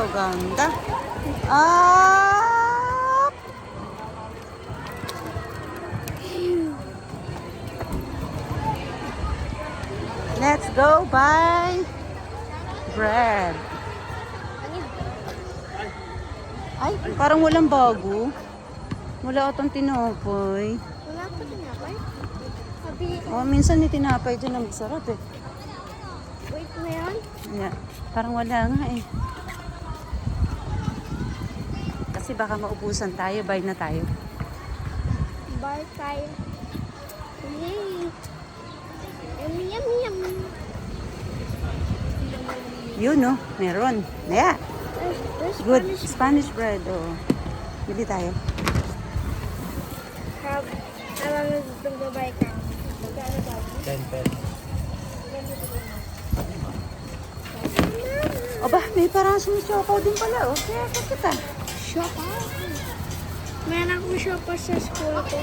Wow, ganda. Ah! Let's go buy bread. Ay, parang walang bago. Wala atong tinopoy. Wala pa tinapay? Sabi, Oh, minsan ni tinapay dyan ang masarap eh. wait na yan? Yeah, parang wala nga eh. Kasi baka maubusan tayo, buy na tayo. Bar tayo. Yay! Yummy, yummy, yummy. Yun no, meron. Yeah, There's good. Spanish. Spanish bread, oh. Bili tayo. How long is it go by ka? Magkano ba? 10 pesos. Aba, may parang sumisyokaw din pala, oh. Kaya kita. Shop. Meron akong shop sa school ko.